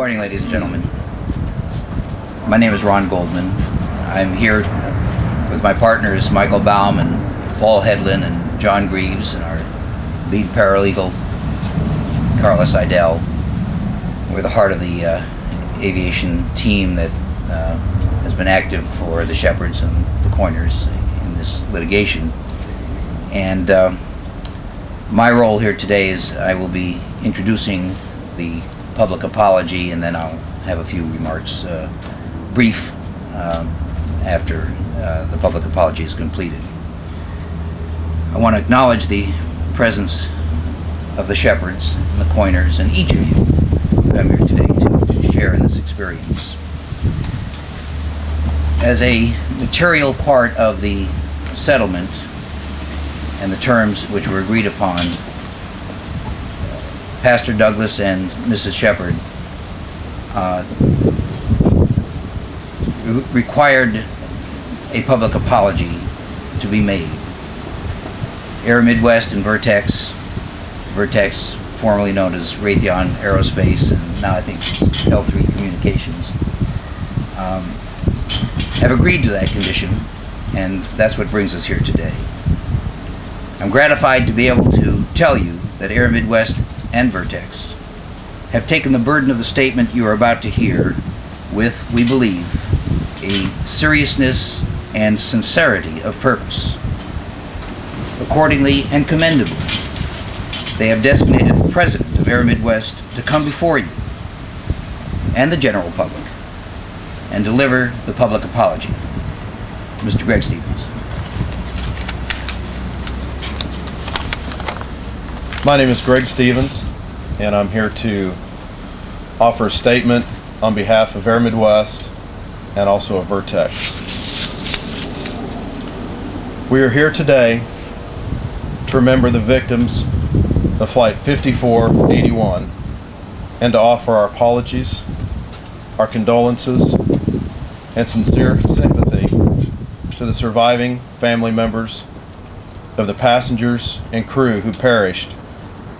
morning, ladies and gentlemen. My name is Ron Goldman. I'm here with my partners Michael Baum and Paul Hedlund and John Greaves and our lead paralegal, Carla Seidel. We're the heart of the aviation team that has been active for the Shepherds and the Coiners in this litigation. And my role here today is I will be introducing the public apology, and then I'll have a few remarks, brief, after the public apology is completed. I want to acknowledge the presence of the Shepherds and the Coiners and each of you who come here today to share in this experience. As a material part of the settlement and the terms which were agreed upon, Pastor Douglas and Mrs. Shepard required a public apology to be made. Air Midwest and Vertex, formerly known as Raytheon Aerospace, and now I think L3 Communications, have agreed to that condition, and that's what brings us here today. I'm gratified to be able to tell you that Air Midwest and Vertex have taken the burden of the statement you are about to hear with, we believe, a seriousness and sincerity of purpose. Accordingly and commendably, they have designated the president of Air Midwest to come before you and the general public and deliver the public apology. Mr. Greg Stevens. My name is Greg Stevens, and I'm here to offer a statement on behalf of Air Midwest and also of Vertex. We are here today to remember the victims of Flight 5481 and to offer our apologies, our condolences, and sincere sympathy to the surviving family members of the passengers and crew who perished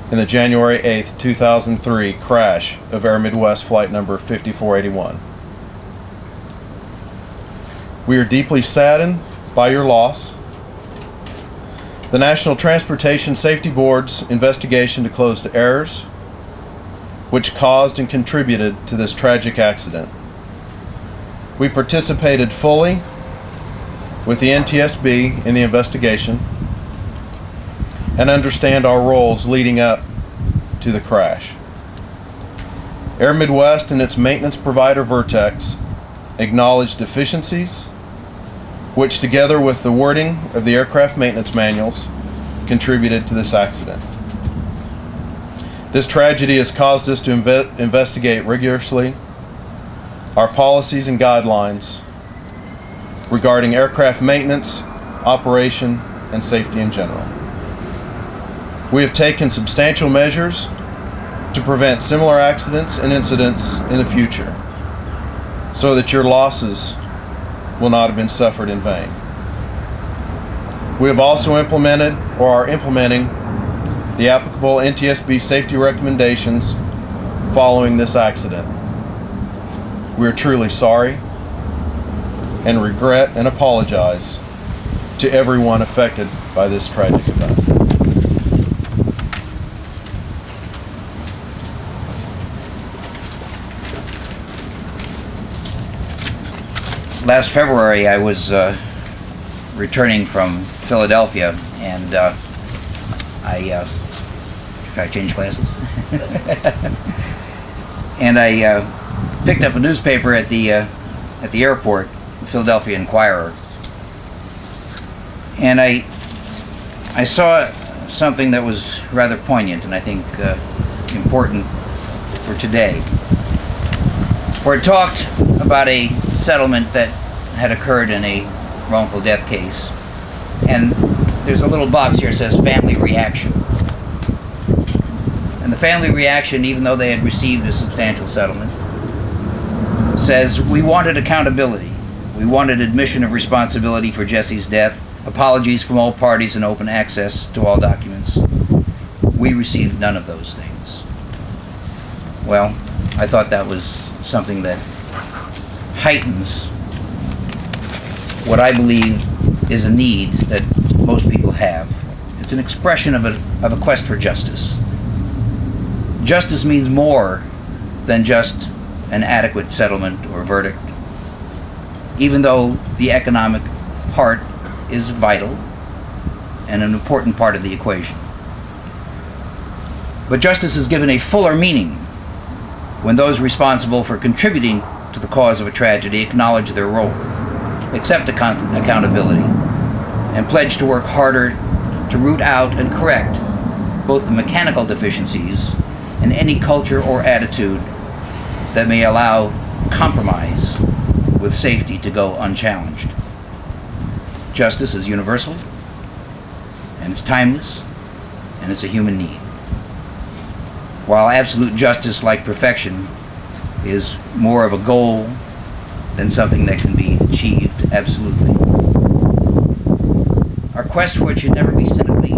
in the January 8th, 2003 crash of Air Midwest flight number 5481. We are deeply saddened by your loss. The National Transportation Safety Board's investigation disclosed errors which caused and contributed to this tragic accident. We participated fully with the NTSB in the investigation and understand our roles leading up to the crash. Air Midwest and its maintenance provider Vertex acknowledged deficiencies, which together with the wording of the aircraft maintenance manuals contributed to this accident. This tragedy has caused us to investigate rigorously our policies and guidelines regarding aircraft maintenance, operation, and safety in general. We have taken substantial measures to prevent similar accidents and incidents in the future so that your losses will not have been suffered in vain. We have also implemented or are implementing the applicable NTSB safety recommendations following this accident. We are truly sorry and regret and apologize to everyone affected by this tragic event. Last February, I was returning from Philadelphia, and should I change glasses? And I picked up a newspaper at the airport, the Philadelphia Inquirer, and I saw something that was rather poignant and I think important for today. For it talked about a settlement that had occurred in a wrongful death case. And there's a little box here that says family reaction. And the family reaction, even though they had received a substantial settlement, says, we wanted accountability. We wanted admission of responsibility for Jesse's death, apologies from all parties, and open access to all documents. We received none of those things. Well, I thought that was something that heightens what I believe is a need that most people have. It's an expression of a quest for justice. Justice means more than just an adequate settlement or verdict, even though the economic part is vital and an important part of the equation. But justice is given a fuller meaning when those responsible for contributing to the cause of a tragedy acknowledge their role, accept accountability, and pledge to work harder to root out and correct both the mechanical deficiencies and any culture or attitude that may allow compromise with safety to go unchallenged. Justice is universal, and it's timeless, and it's a human need. While absolute justice, like perfection, is more of a goal than something that can be achieved absolutely, our quest for it should never be cynically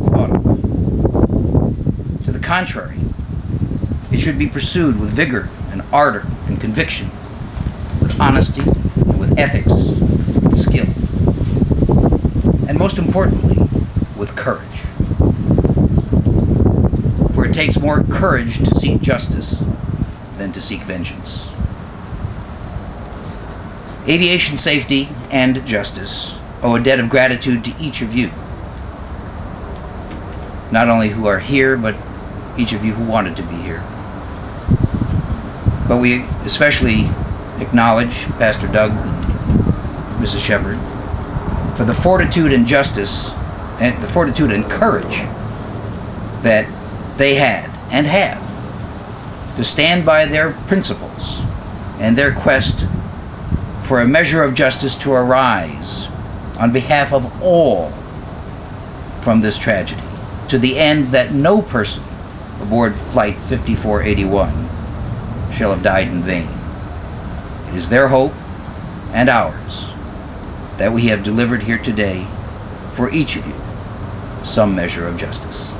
thought of. To the contrary, it should be pursued with vigor and ardor and conviction, with honesty and with ethics, with skill, and most importantly, with courage. For it takes more courage to seek justice than to seek vengeance. Aviation safety and justice owe a debt of gratitude to each of you, not only who are here, but each of you who wanted to be here. But we especially acknowledge Pastor Doug and Mrs. Shepard for the fortitude and justice and the fortitude and courage that they had and have to stand by their principles and their quest for a measure of justice to arise on behalf of all from this tragedy, to the end that no person aboard Flight 5481 shall have died in vain. It is their hope and ours that we have delivered here today for each of you some measure of justice.